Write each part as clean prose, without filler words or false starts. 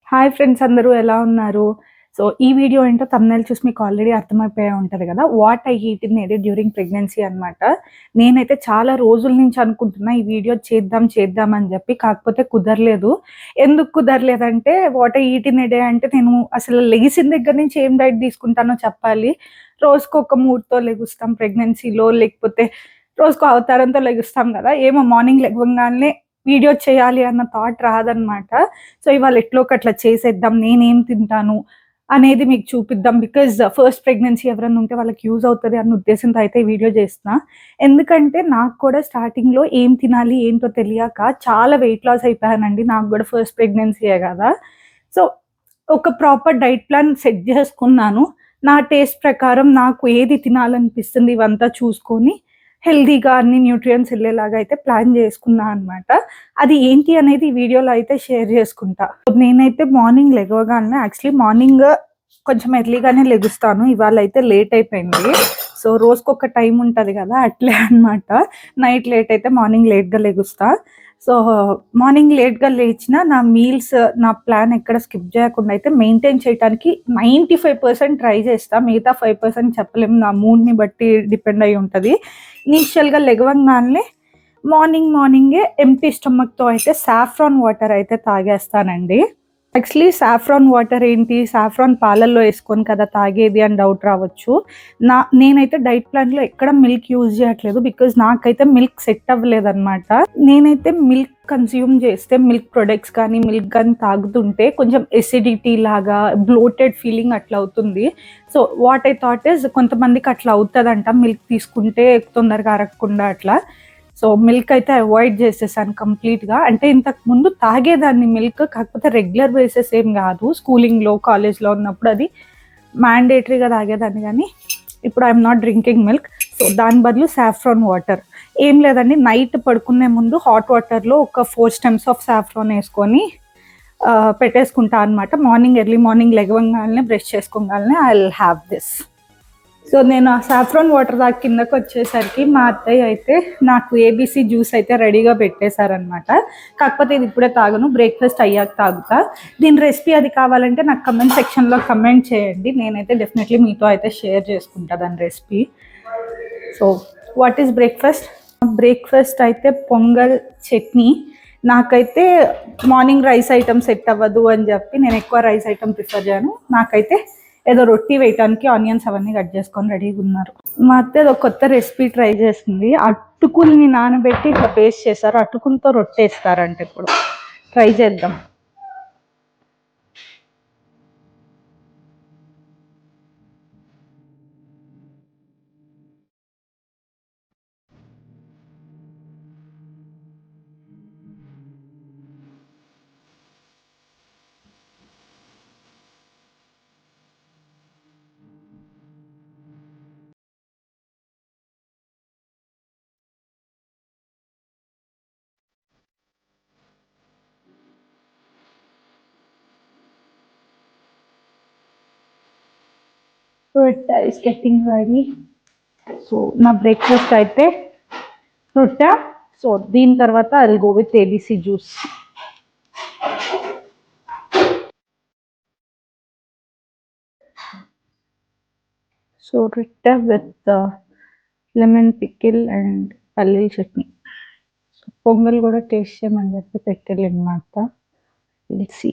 Hi friends, అందరూ ఎలా ఉన్నారు? సో ఈ వీడియో ఏంటో థంబ్‌నెయిల్ చూసి మీకు ఆల్రెడీ అర్థమైపోయే ఉంటది కదా! What I eat in a day during pregnancy అనమాట. నేనైతే చాలా రోజుల నుంచి అనుకుంటున్నా ఈ వీడియో చేద్దాం అని చెప్పి. కాకపోతే కుదరలేదు. ఎందుకు కుదరలేదంటే what I eat in a day అంటే నేను అసలు లెగిసిన దగ్గర నుంచి ఏం డైట్ తీసుకుంటానో చెప్పాలి. రోజుకొక ఒక మూడ్‌తో లెగుస్తాం ప్రెగ్నెన్సీలో, లేకపోతే రోజుకో అవతారంతో లెగుస్తాం కదా! ఏమో మార్నింగ్ లెగవంగాల్నే వీడియో చేయాలి అన్న థాట్ రాదనమాట. సో ఇవాళ ఎట్లో ఒకట్లా చేసేద్దాం, నేనేం తింటాను అనేది మీకు చూపిద్దాం. బికాజ్ ఫస్ట్ ప్రెగ్నెన్సీ ఎవరైనా ఉంటే వాళ్ళకి యూజ్ అవుతది అన్న ఉద్దేశంతో అయితే ఈ వీడియో చేస్తున్నా. ఎందుకంటే నాకు కూడా స్టార్టింగ్‌లో ఏం తినాలి ఏంటో తెలియక చాలా వెయిట్ లాస్ అయిపోయానండి. నాకు కూడా ఫస్ట్ ప్రెగ్నెన్సీయే కదా! సో ఒక ప్రాపర్ డైట్ ప్లాన్ సెట్ చేసుకున్నాను. నా టేస్ట్ ప్రకారం నాకు ఏది తినాలనిపిస్తుంది ఇవంతా చూసుకొని హెల్తీగా అన్ని న్యూట్రియంట్స్ ఎళ్ళేలాగా అయితే ప్లాన్ చేసుకున్నా అనమాట. అది ఏంటి అనేది ఈ వీడియోలో అయితే షేర్ చేసుకుంటా. నేనైతే మార్నింగ్ లెగవగానే యాక్చువల్లీ మార్నింగ్ కొంచెం ఎర్లీగానే లెగుస్తాను. ఇవాళైతే లేట్ అయిపోయింది. సో రోజుకొక టైం ఉంటది కదా! అట్లే అనమాట. నైట్ లేట్ అయితే మార్నింగ్ లేట్‌గా లెగుస్తా. సో మార్నింగ్ లేట్‌గా లేచినా నా మీల్స్, నా ప్లాన్ ఎక్కడ స్కిప్ చేయకుండా అయితే మెయింటైన్ చేయటానికి 95% ట్రై చేస్తా. మిగతా 5% చెప్పలేము. నా మూడ్‌ని బట్టి డిపెండ్ అయ్యి ఉంటది. ఇనీషియల్‌గా లెగవంగాల్నే మార్నింగే ఎంప్టీ స్టమక్‌తో అయితే సాఫ్రాన్ వాటర్ అయితే తాగేస్తానండి. యాక్చువల్లీ సాఫ్రాన్ వాటర్ ఏంటి? సాఫ్రాన్ పాలల్లో యేసుకొని కదా తాగేది అని డౌట్ రావచ్చు. నేనైతే డైట్ ప్లాన్‌లో ఎక్కడ మిల్క్ యూజ్ చేయట్లేదు. బికాజ్ నాకైతే మిల్క్ సెట్ అవ్వలేదనమాట. నేనైతే మిల్క్ కన్జ్యూమ్ చేస్తే, మిల్క్ ప్రొడక్ట్స్ కానీ, మిల్క్ గాని తాగుతుంటే కొంచెం ఎసిడిటీ లాగా, బ్లోటెడ్ ఫీలింగ్ అట్లా అవుతుంది. So what I thought is కొంతమందికి అట్లా అవుతదంట మిల్క్ తీసుకుంటే తొందరగా అరగకుండా అట్లా. సో మిల్క్ అయితే అవాయిడ్ చేసేసాను కంప్లీట్‌గా. అంటే ఇంతకు ముందు తాగేదాన్ని మిల్క్. కాకపోతే రెగ్యులర్ బేసిస్ ఏం కాదు. స్కూలింగ్‌లో, కాలేజ్‌లో ఉన్నప్పుడు అది మ్యాండేటరీగా తాగేదాన్ని గానీ, ఇప్పుడు I'm not drinking milk. So దాని బదులు సాఫ్రాన్ వాటర్. ఏం లేదండి, నైట్ పడుకునే ముందు హాట్ వాటర్‌లో ఒక 4 స్టెమ్స్ ఆఫ్ సాఫ్రాన్ యేసుకొని పెట్టేసుకుంటా అనమాట. ఎర్లీ మార్నింగ్ లెగవంగాల్నే బ్రష్ చేసుకోగాల్నే I will have this. So నేను ఆ సాఫ్రాన్ వాటర్ దాకా కిందకొచ్చేసరికి మా అత్తయ్య అయితే నాకు ఏబీసీ జ్యూస్ అయితే రెడీగా పెట్టేశారనమాట. కాకపోతే ఇది ఇప్పుడే తాగను, బ్రేక్‌ఫాస్ట్ అయ్యాక తాగుతా. దీని రెసిపీ అది కావాలంటే నాకు కమెంట్ సెక్షన్‌లో కమెంట్ చేయండి. నేనైతే డెఫినెట్‌లీ మీతో అయితే షేర్ చేసుకుంటా దాని recipe. So what is breakfast? Breakfast అయితే పొంగల్, చట్నీ. నాకైతే మార్నింగ్ రైస్ ఐటమ్ సెట్ అవ్వదు అని చెప్పి నేను ఎక్కువ రైస్ ఐటమ్ ప్రిఫర్ చేయను. నాకైతే ఏదో రొట్టి వేయటానికి ఆనియన్స్ అవన్నీ కట్ చేసుకొని రెడీగా ఉన్నారు. మా అత్త ఏదో కొత్త రెసిపీ ట్రై చేసింది. అటుకుల్ని నానబెట్టి ఇట్లా పేస్ట్ చేస్తారు. అటుకులతో రొట్టేస్తారంట. ఇప్పుడు ట్రై చేద్దాం. రొట్టె ఇస్ గెట్టింగ్ రెడీ. సో నా బ్రేక్ఫాస్ట్ అయితే రొట్టె. సో దీని తర్వాత I will go with ABC juice. So రొట్టె విత్ లెమన్ పికిల్ అండ్ పల్లీల చట్నీ. పొంగల్ కూడా టేస్ట్ చేయమని చెప్పి పెట్టలేదు మా అత్త. Let's see.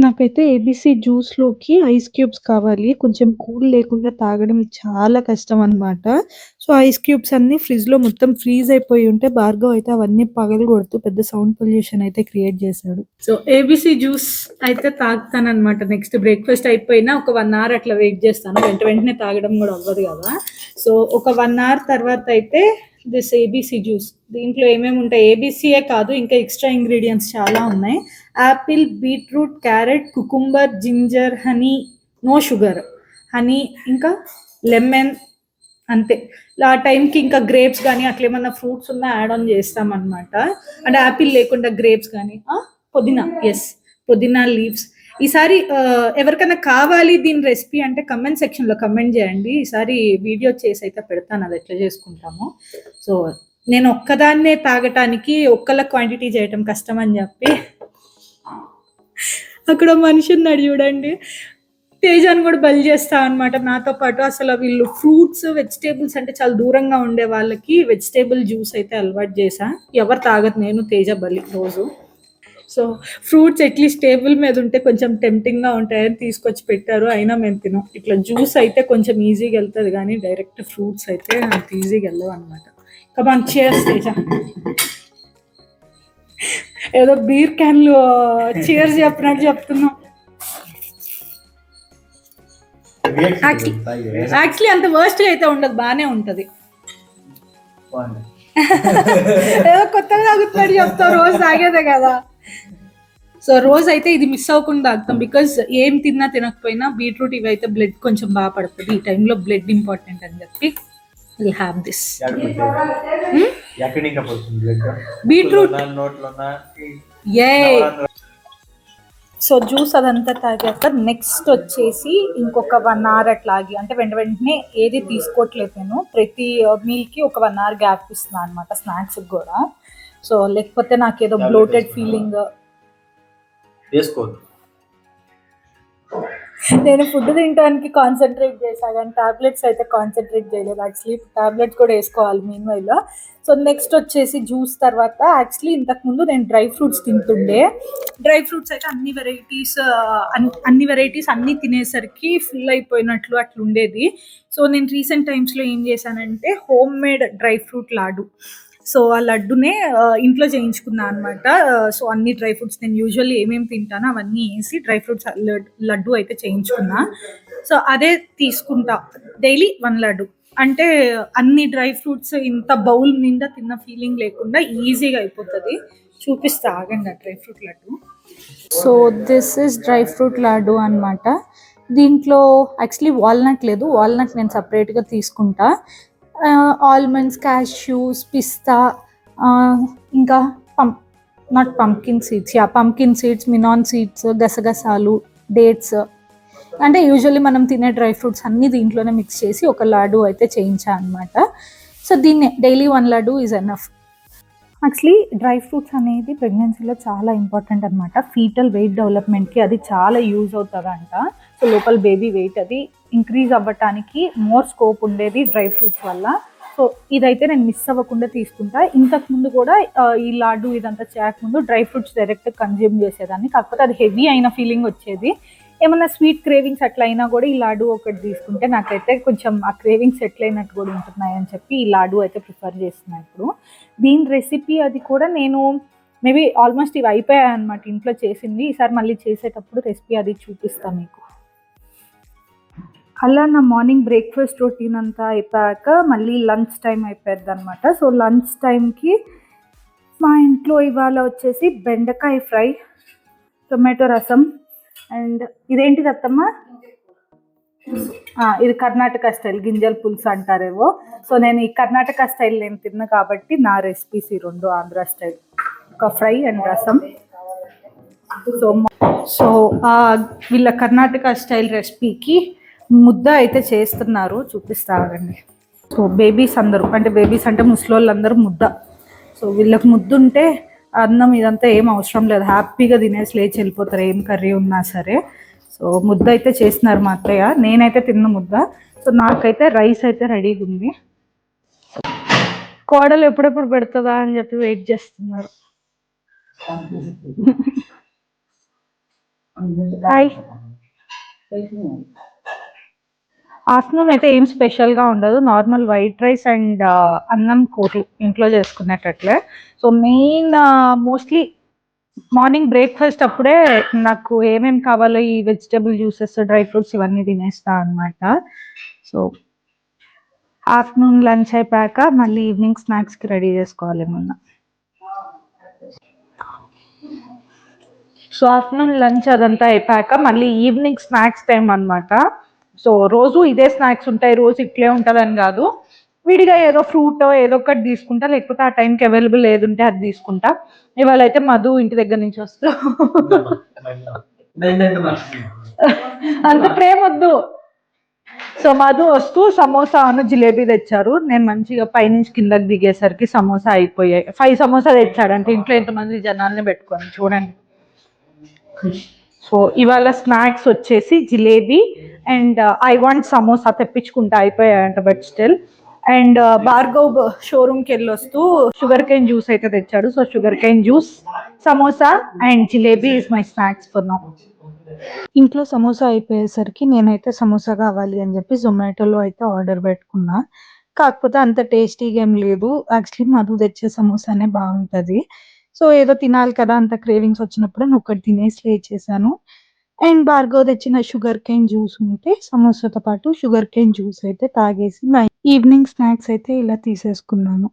నాకైతే ఏబీసీ జ్యూస్‌లోకి ఐస్ క్యూబ్స్ కావాలి. కొంచెం కూల్ లేకుండా తాగడం చాలా కష్టం అనమాట. సో, ఐస్ క్యూబ్స్ అన్నీ ఫ్రిడ్జ్‌లో మొత్తం ఫ్రీజ్ అయిపోయి ఉంటే భార్గవ్ అయితే అవన్నీ పగలగొడుతూ పెద్ద సౌండ్ పొల్యూషన్ అయితే క్రియేట్ చేశాడు. సో, ఏబీసీ జ్యూస్ అయితే తాగుతాననమాట. నెక్స్ట్ బ్రేక్‌ఫాస్ట్ అయిపోయినా ఒక 1 అవర్ అట్లా వెయిట్ చేస్తాను. వెంటనే తాగడం కూడా అవ్వదు కదా! సో, ఒక 1 అవర్ తర్వాత అయితే దిస్ ఏబీసీ జ్యూస్. దీంట్లో ఏమేమి ఉంటాయి, ఏబీసీయే కాదు ఇంకా ఎక్స్ట్రా ఇంగ్రీడియంట్స్ చాలా ఉన్నాయి. Apple, beetroot, carrot, cucumber, ginger, honey, no sugar, honey, ఇంకా లెమన్, అంతే. ఆ టైంకి ఇంకా గ్రేప్స్ కానీ అట్లా ఏమన్నా ఫ్రూట్స్ ఉన్నా యాడ్ ఆన్ చేస్తాం అనమాట. అంటే యాపిల్ లేకుండా గ్రేప్స్ కానీ, పుదీనా, ఎస్, పుదీనా లీవ్స్. ఈసారి ఎవరికైనా కావాలి దీని రెసిపీ అంటే కమెంట్ సెక్షన్లో కమెంట్ చేయండి. ఈసారి వీడియో చేసి అయితే పెడతాను అది ఎట్లా చేసుకుంటాము. సో నేను ఒక్కదాన్నే తాగటానికి ఒక్కళ్ళ క్వాంటిటీ చేయటం కష్టం అని చెప్పి అక్కడ మనిషి ఉన్నాడు చూడండి, తేజాన్ని కూడా బలి చేస్తా అనమాట నాతో పాటు. అసలు వీళ్ళు ఫ్రూట్స్ వెజిటేబుల్స్ అంటే చాలా దూరంగా ఉండే వాళ్ళకి వెజిటేబుల్ జ్యూస్ అయితే అలవాటు చేసా. ఎవరు తాగదు, నేను తేజ బలి రోజు. సో ఫ్రూట్స్ అట్లీస్ట్ టేబుల్ మీద ఉంటే కొంచెం టెంప్టింగ్గా ఉంటాయని తీసుకొచ్చి పెట్టారు, అయినా మేము తినాం. ఇట్లా జ్యూస్ అయితే కొంచెం ఈజీగా వెళ్తుంది కానీ డైరెక్ట్ ఫ్రూట్స్ అయితే అంత ఈజీగా వెళ్ళవు అనమాట. కమాన్ చేర్స్ తేజ. ఏదో బీర్ క్యాన్లు చీర్స్ చెప్పినట్టు చెప్తున్నాం. యాక్చువల్లీ అంత వర్స్ట్ అయితే ఉండదు, బాగానే ఉంటది. ఏదో కొత్తగా తాగుతున్నాడు చెప్తావు, రోజు తాగేదే కదా. సో రోజు అయితే ఇది మిస్ అవ్వకుండా తాగుతాం, బికాస్ ఏం తిన్నా తినకపోయినా బీట్రూట్ ఇవి అయితే బ్లడ్ కొంచెం బాగా పడుతుంది. ఈ టైంలో బ్లడ్ ఇంపార్టెంట్ అని చెప్పి will have this beetroot. So juice అదంతా తాగాక నెక్స్ట్ వచ్చేసి ఇంకొక 1 hour అట్లాగి, అంటే వెంటనే ఏది తీసుకోవట్లేదు నేను. ప్రతి మీల్కి ఒక 1 hour గ్యాప్ ఇస్తున్నాను అనమాట, స్నాక్స్కి కూడా. సో లేకపోతే నాకేదో బ్లోటెడ్ ఫీలింగ్. నేను ఫుడ్ తినడానికి కాన్సన్ట్రేట్ చేశాను కానీ టాబ్లెట్స్ అయితే కాన్సన్ట్రేట్ చేయలేదు. యాక్చువల్లీ టాబ్లెట్స్ కూడా వేసుకోవాలి మీన్ వైల్. సో నెక్స్ట్ వచ్చేసి జ్యూస్ తర్వాత, యాక్చువల్లీ ఇంతకుముందు నేను డ్రై ఫ్రూట్స్ తింటుండే. డ్రై ఫ్రూట్స్ అయితే అన్ని వెరైటీస్ అన్నీ తినేసరికి ఫుల్ అయిపోయినట్లు అట్లా ఉండేది. సో నేను రీసెంట్ టైమ్స్లో ఏం చేశానంటే హోమ్ మేడ్ డ్రై ఫ్రూట్ లాడు. సో ఆ లడ్డునే ఇంట్లో చేయించుకున్నా అనమాట. సో అన్ని డ్రై ఫ్రూట్స్ నేను యూజువల్లీ ఏమేమి తింటానో అవన్నీ వేసి డ్రై ఫ్రూట్స్ లడ్డు అయితే చేయించుకున్నా. సో అదే తీసుకుంటా డైలీ 1 లడ్డు. అంటే అన్ని డ్రై ఫ్రూట్స్ ఇంత బౌల్ నిండా తిన్న ఫీలింగ్ లేకుండా ఈజీగా అయిపోతుంది. చూపిస్తా ఆగండి ఆ dry fruit laddu. So this is dry fruit laddu అనమాట. దీంట్లో యాక్చువల్లీ వాల్నట్ లేదు, వాల్నట్ నేను సపరేట్గా తీసుకుంటా. ఆల్మండ్స్, క్యాష్యూస్, పిస్తా, ఇంకా not pumpkin seeds, pumpkin seeds, మినాన్ సీడ్స్, గసగసాలు, డేట్స్, అంటే యూజువల్లీ మనం తినే డ్రై ఫ్రూట్స్ అన్నీ దీంట్లోనే మిక్స్ చేసి ఒక లడ్డు అయితే చేయించా అనమాట. సో దీన్నే daily 1 laddu is enough. Actually dry fruits అనేది ప్రెగ్నెన్సీలో చాలా ఇంపార్టెంట్ అనమాట. ఫీటల్ వెయిట్ డెవలప్మెంట్కి అది చాలా యూజ్ అవుతుందంట. సో లోపల బేబీ వెయిట్ అది ఇంక్రీజ్ అవ్వటానికి మోర్ స్కోప్ ఉండేది డ్రై ఫ్రూట్స్ వల్ల. సో ఇదైతే నేను మిస్ అవ్వకుండా తీసుకుంటా. ఇంతకుముందు కూడా ఈ లాడు ఇదంతా చేయకముందు డ్రై ఫ్రూట్స్ డైరెక్ట్ కన్జ్యూమ్ చేసేదాన్ని, కాకపోతే అది హెవీ అయిన ఫీలింగ్ వచ్చేది. ఏమన్నా స్వీట్ క్రేవింగ్స్ అట్లా అయినా కూడా ఈ లాడు ఒకటి తీసుకుంటే నాకైతే కొంచెం ఆ క్రేవింగ్స్ సెటిల్ అయినట్టు కూడా ఉంటున్నాయి అని చెప్పి ఈ లాడు అయితే ప్రిఫర్ చేస్తున్నాను ఇప్పుడు. దీని రెసిపీ అది కూడా నేను మేబీ ఆల్మోస్ట్ ఇవి అయిపోయాయి అనమాట ఇంట్లో చేసింది. ఈసారి మళ్ళీ చేసేటప్పుడు రెసిపీ అది చూపిస్తాను మీకు. అలా నా మార్నింగ్ బ్రేక్ఫాస్ట్ రొటీన్ అంతా అయిపోయాక మళ్ళీ లంచ్ టైం అయిపోద్ది అనమాట. సో లంచ్ టైంకి మా ఇంట్లో ఇవాళ వచ్చేసి బెండకాయ ఫ్రై, టొమాటో రసం, అండ్ ఇదేంటిది అత్తమ్మ, ఇది కర్ణాటక స్టైల్ గింజల పులుసు అంటారేవో. సో నేను ఈ కర్ణాటక స్టైల్ నేను తిన్నా కాబట్టి నా రెసిపీస్ ఈ 2 ఆంధ్ర స్టైల్, ఒక ఫ్రై అండ్ రసం. సో వీళ్ళ కర్ణాటక స్టైల్ రెసిపీకి ముద్ద అయితే చేస్తున్నారు, చూపిస్తారండి. సో బేబీస్ అందరూ, అంటే బేబీస్ అంటే ముసలోళ్ళందరూ ముద్ద. సో వీళ్ళకి ముద్ద ఉంటే అన్నం ఇదంతా ఏం అవసరం లేదు, హ్యాపీగా తినేసి లేచి వెళ్ళిపోతారు ఏం కర్రీ ఉన్నా సరే. సో ముద్ద అయితే చేస్తున్నారు మా అత్తయ్య, నేనైతే తిన్న ముద్ద. సో నాకైతే రైస్ అయితే రెడీగా ఉంది. కోడలు ఎప్పుడెప్పుడు పెడుతుందా అని చెప్పి వెయిట్ చేస్తున్నారు. హాయ్. ఆఫ్టర్నూన్ అయితే ఏం స్పెషల్గా ఉండదు, నార్మల్ వైట్ రైస్ అండ్ అన్నం కూరలు ఇంట్లో చేసుకునేటట్లే. So main mostly morning breakfast అప్పుడే నాకు ఏమేమి కావాలో ఈ వెజిటబుల్ జ్యూసెస్, డ్రై ఫ్రూట్స్ ఇవన్నీ తినేస్తా అనమాట. సో ఆఫ్టర్నూన్ లంచ్ అయిపోయాక మళ్ళీ ఈవినింగ్ స్నాక్స్కి రెడీ చేసుకోవాలి ఏమన్నా. సో ఆఫ్టర్నూన్ లంచ్ అదంతా అయిపోయాక మళ్ళీ ఈవినింగ్ స్నాక్స్ టైం అనమాట. సో రోజు ఇదే స్నాక్స్ ఉంటాయి, రోజు ఇట్లే ఉంటుందని కాదు, విడిగా ఏదో ఫ్రూట్ ఏదో ఒకటి తీసుకుంటా, లేకపోతే ఆ టైంకి అవైలబుల్ ఏది ఉంటే అది తీసుకుంటా. ఇవాళ అయితే మధు ఇంటి దగ్గర నుంచి వస్తూ అంత ప్రేమ వద్దు. సో మధు వస్తూ సమోసా జిలేబీ తెచ్చారు. నేను మంచిగా పైనుంచి కిందకి దిగేసరికి సమోసా అయిపోయాయి. 5 సమోసా తెచ్చాడు, అంటే ఇంట్లో ఎంతమంది జనాల్ని పెట్టుకొని చూడండి. సో ఇవాళ స్నాక్స్ వచ్చేసి jalebi and I want samosa తెప్పించుకుంటా అయిపోయాయంట, బట్ స్టిల్. అండ్ భార్గవ్ షోరూమ్కి వెళ్ళి వస్తూ షుగర్ కేన్ జ్యూస్ అయితే తెచ్చాడు. So sugar cane juice, samosa and jalebi is my snacks for now. ఇంట్లో సమోసా అయిపోయేసరికి నేనైతే సమోసా కావాలి అని చెప్పి జొమాటోలో అయితే ఆర్డర్ పెట్టుకున్నా. కాకపోతే అంత టేస్టీగా ఏం లేదు. యాక్చువల్లీ మధు తెచ్చే సమోసానే బాగుంటుంది. సో ఏదో తినాలి కదా, అంత క్రేవింగ్స్ వచ్చినప్పుడు నేను ఒకటి తినేసి లేచేసాను. అండ్ భార్గవ్ తెచ్చిన షుగర్ కేన్ జ్యూస్ ఉంటే సమోసాతో పాటు షుగర్ కేన్ జ్యూస్ అయితే తాగేసి నా ఈవినింగ్ స్నాక్స్ అయితే ఇలా తీసేసుకున్నాను.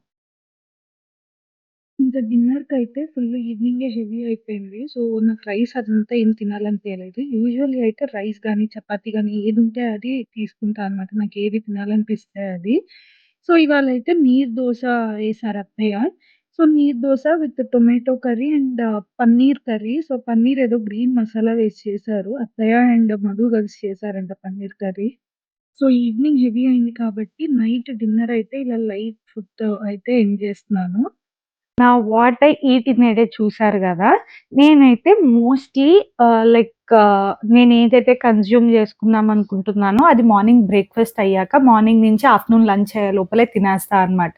ఇంకా డిన్నర్‌కి అయితే ఫుల్ ఈవినింగే హెవీ అయిపోయింది. సో, నాకు రైస్ అదంతా ఏం తినాలనిపియలేదు. యూజువల్లీ అయితే రైస్ గానీ, చపాతీ గానీ ఏదుంటే అది తీసుకుంటా అనమాట. నాకేది తినాలనిపిస్తే అది. సో, ఇవాళైతే నీరు దోస ఏశారు అత్తయ్య. సో, నీరు dosa with tomato curry and paneer curry. So, paneer ఏదో గ్రీన్ మసాలా వేసి చేశారు. అత్తయ్య అండ్ మధు కలిసి చేశారంట paneer curry. So, evening heavy అయింది కాబట్టి నైట్ డిన్నర్ అయితే ఇలా లైట్ ఫుడ్ అయితే ఎండ్ చేస్తున్నాను. నా what I eat in a day చూసారు గదా! నేనైతే మోస్ట్‌లీ నేనేదైతే కన్జ్యూమ్ చేసుకుందాం అనుకుంటున్నానో అది మార్నింగ్ బ్రేక్‌ఫాస్ట్ అయ్యాక, మార్నింగ్ నుంచి ఆఫ్టర్‌నూన్ లంచ్ అయ్యే లోపలే తినేస్తా అనమాట.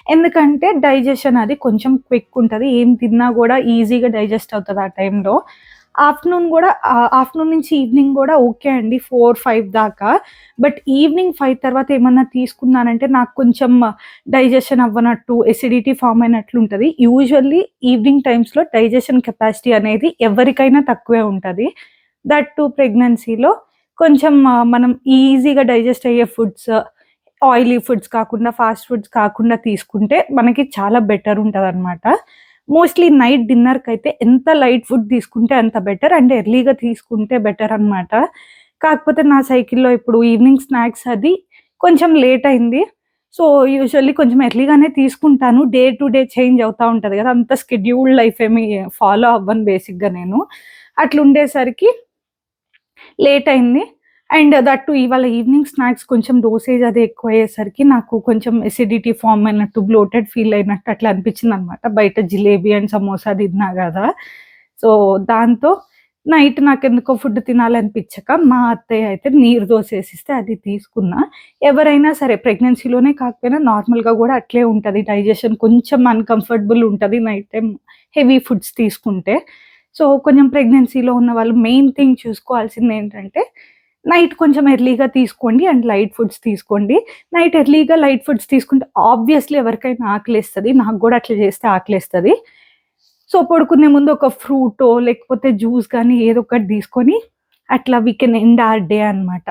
ఎందుకంటే డైజెషన్ అది కొంచెం క్విక్ ఉంటది. ఏం తిన్నా గూడా ఈజీగా డైజెస్ట్ అవుతది ఆ టైంలో. ఆఫ్టర్‌నూన్ గూడా ఆఫ్టర్‌నూన్ నుంచి ఈవినింగ్ గూడా ఓకే అండి, 4, 5 దాకా. బట్ ఈవినింగ్ 5 తర్వాత ఏమన్నా తీసుకున్నానంటే నాకు కొంచెం డైజెషన్ అవ్వనట్టు, ఎసిడిటీ ఫార్మ్ అయినట్లుంటది. యూజువల్లీ ఈవినింగ్ టైమ్స్‌లో డైజెషన్ కెపాసిటీ అనేది ఎవరికైనా తక్కువే ఉంటది. దట్ టూ ప్రెగ్నెన్సీలో కొంచెం మనం ఈజీగా డైజెస్ట్ అయ్యే ఫుడ్స్, ఆయిలీ ఫుడ్స్ కాకుండా, ఫాస్ట్ ఫుడ్స్ కాకుండా తీసుకుంటే మనకి చాలా బెటర్ ఉంటదనమాట. మోస్ట్‌లీ నైట్ డిన్నర్‌కైతే ఎంత లైట్ ఫుడ్ తీసుకుంటే అంత బెటర్. అండ్ ఎర్లీగా తీసుకుంటే బెటర్ అనమాట. కాకపోతే నా సైకిల్‌లో ఇప్పుడు ఈవినింగ్ స్నాక్స్ అది కొంచెం లేట్ అయింది. సో, యూజువల్లీ కొంచెం ఎర్లీగానే తీసుకుంటాను. డే టు డే చేంజ్ అవుతా ఉంటది గదా! అంత స్కెడ్యూల్డ్ లైఫ్ ఏమి ఫాలో అవ్వను బేసిక్‌గా నేను. అట్లుండేసరికి లేట్ అయింది. అండ్ దట్ టూ ఇవాళ ఈవినింగ్ స్నాక్స్ కొంచెం డోసేజ్ అది ఎక్కువయ్యేసరికి నాకు కొంచెం ఎసిడిటీ ఫార్మ్ అయినట్టు, బ్లోటెడ్ ఫీల్ అయినట్టు అట్లా అనిపించిందనమాట. బయట జిలేబీ అండ్ సమోసా తిన్నా గదా! సో, దాంతో నైట్ నాకెందుకో ఫుడ్ తినాలనిపించక మా అత్తయ్య అయితే నీరు దోస ఏసిస్తే అది తీసుకున్నా. ఎవరైనా సరే ప్రెగ్నెన్సీలోనే కాకపోయినా నార్మల్‌గా గూడా అట్లే ఉంటది. డైజెషన్ కొంచెం అన్‌కంఫర్టబుల్ ఉంటది నైట్ టైమ్ హెవీ ఫుడ్స్ తీసుకుంటే. సో, కొంచెం ప్రెగ్నెన్సీలో ఉన్న వాళ్ళు మెయిన్ థింగ్ చూసుకోవాల్సిందేంటంటే, నైట్ కొంచెం ఎర్లీగా తీసుకోండి అండ్ లైట్ ఫుడ్స్ తీసుకోండి. నైట్ ఎర్లీగా లైట్ ఫుడ్స్ తీసుకుంటే ఆబ్వియస్‌లీ ఎవరికైనా ఆకలేస్తది. నాకు గూడా అట్లా చేస్తే ఆకలేస్తది. సో, పడుకునే ముందు ఒక ఫ్రూటో, లేకపోతే జ్యూస్ గానీ ఏదో ఒకటి తీసుకొని అట్లా we can end our day అనమాట.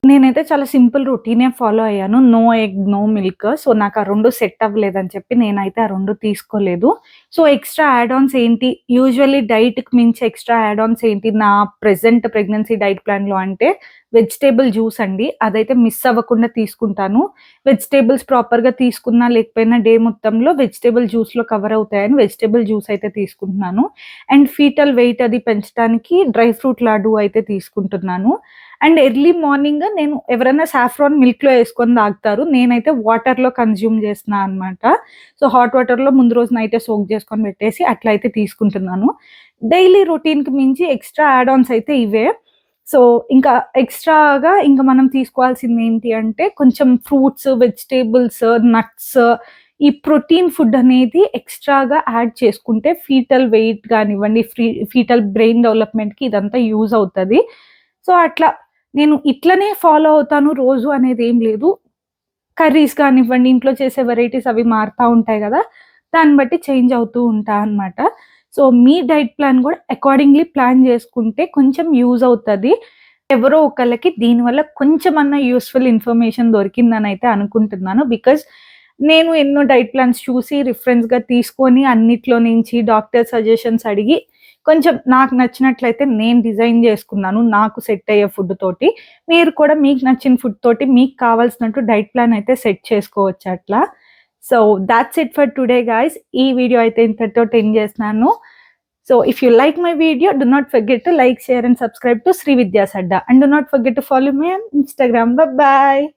నేనైతే చాలా సింపుల్ రొటీనే ఫాలో అయ్యాను. No egg, no milk. So, నాకు ఆ 2 సెట్ అవ్వలేదని చెప్పి నేనైతే ఆ 2 తీసుకోలేదు. సో, ఎక్స్‌ట్రా యాడ్ ఆన్స్ ఏంటి? యూజువల్లీ డైట్‌కి మించి ఎక్స్‌ట్రా యాడ్ ఆన్స్ ఏంటి? నా ప్రెజెంట్ ప్రెగ్నెన్సీ డైట్ ప్లాన్‌లో అంటే వెజిటబుల్ జ్యూస్ అండి. అదైతే మిస్ అవ్వకుండా తీసుకుంటాను. వెజిటబుల్స్ ప్రాపర్‌గా తీసుకున్నా లేకపోయినా డే మొత్తంలో వెజిటబుల్ జ్యూస్‌లో కవర్ అవుతాయని వెజిటబుల్ జ్యూస్ అయితే తీసుకుంటున్నాను. అండ్ ఫీటల్ వెయిట్ అది పెంచడానికి డ్రై ఫ్రూట్ లడ్డు అయితే తీసుకుంటున్నాను. అండ్ ఎర్లీ మార్నింగ్ నేను ఎవరైనా సాఫ్రాన్ మిల్క్‌లో యేసుకొని తాగుతారు. నేనైతే వాటర్‌లో కన్జ్యూమ్ చేస్తున్నా అనమాట. సో, హాట్ వాటర్‌లో ముందు రోజు నైటే సోక్ చేసుకొని పెట్టేసి అట్లా అయితే తీసుకుంటున్నాను. డైలీ రొటీన్‌కి మించి ఎక్స్‌ట్రా యాడ్ ఆన్స్ అయితే ఇవే. సో, ఇంకా ఎక్స్‌ట్రాగా ఇంక మనం తీసుకోవాల్సిందేంటి అంటే కొంచెం ఫ్రూట్స్, వెజిటబుల్స్, నట్స్, ఈ ప్రోటీన్ ఫుడ్ అనేది ఎక్స్‌ట్రాగా యాడ్ చేసుకుంటే ఫీటల్ వెయిట్ గానివ్వండి, ఫీటల్ బ్రెయిన్ డెవలప్‌మెంట్‌కి ఇదంతా యూజ్ అవుతది. సో, అట్లా నేను ఇట్లనే ఫాలో అవుతాను రోజు అనేదేం లేదు. కర్రీస్ కానివ్వండి, ఇంట్లో చేసే వెరైటీస్ అవి మారుతా ఉంటాయి గదా! దాన్ని బట్టి చేంజ్ అవుతూ ఉంటా అనమాట. సో, మీ డైట్ ప్లాన్ గూడా అకార్డింగ్‌లీ ప్లాన్ జేసుకుంటే కొంచెం యూజ్ అవుతది. ఎవరో ఒకళ్ళకి దీనివల్ల కొంచెమన్నా యూస్‌ఫుల్ ఇన్ఫర్మేషన్ దొరికిందని అయితే అనుకుంటున్నాను. బికాజ్ నేను ఎన్నో డైట్ ప్లాన్స్ చూసి రిఫరెన్స్‌గా తీసుకొని అన్నిట్లో నుంచి డాక్టర్ సజెషన్స్ అడిగి కొంచెం నాకు నచ్చినట్లయితే నేను డిజైన్ చేసుకున్నాను. నాకు సెట్ అయ్యే ఫుడ్ తోటి. మీరు కూడా మీకు నచ్చిన ఫుడ్ తోటి మీకు కావాల్సినట్టు డైట్ ప్లాన్ అయితే సెట్ చేసుకోవచ్చు అట్లా. So that's it for today guys. ఈ వీడియో అయితే ఇంతటితోటి ఎండ్ చేస్తున్నాను. So if you like my video, do not forget to like, share and subscribe to Sri Vidya Sadda. And do not forget to follow me on Instagram. Bye bye.